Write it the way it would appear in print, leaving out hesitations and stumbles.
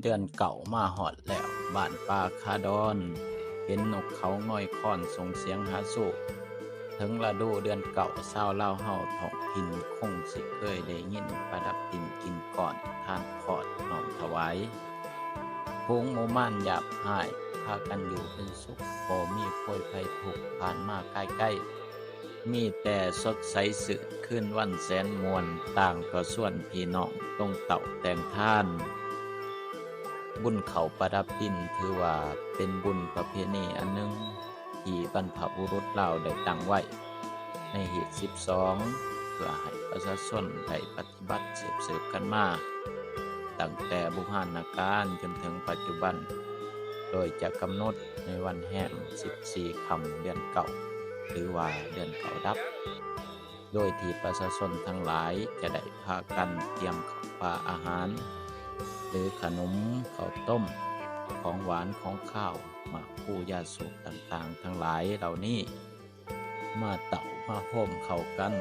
เดือนเก่ามาฮอดแล้วบ้านป่าคาดอนเห็นนกเขาง่อยค้อนส่งเสียงหาสู่ถึงฤดูเดือนเก่าชาวลาวเฮาท้องถิ่นคงสิเคยได้ยินประดับดินกินก่อนทานขอดน้อมถวายพงหมู่ม่านหยาบหายพากันอยู่เป็นสุขบ่มีโพยภัยทุกข์ผ่านมาใกล้ๆมีแต่สดใสสื่นคืนวันแสนมวลต่างก็ส่วนพี่น้องตรงเต่าแต่งท่าน บุญเขาประดับดินถือว่าเป็นบุญประเพณีอันหนึ่งที่บรรพบุรุษเราได้ตั้งไว้ในเหตุ12เพื่อให้ประชาชนได้ปฏิบัติสืบกันมาตั้งแต่โบราณกาลจนถึงปัจจุบันโดยจะกำหนดในวันแห่ม14ค่ำเดือนเก่าหรือว่าเดือนเก่าดับโดยที่ประชาชนทั้งหลายจะได้พากันเตรียมข้าวปลาอาหาร หรือขนมข้าวต้มของหวานของข้าวหมากพลูยาสูบต่างๆทั้งหลายเหล่านี้มาเต่ามาโฮมเข้ากัน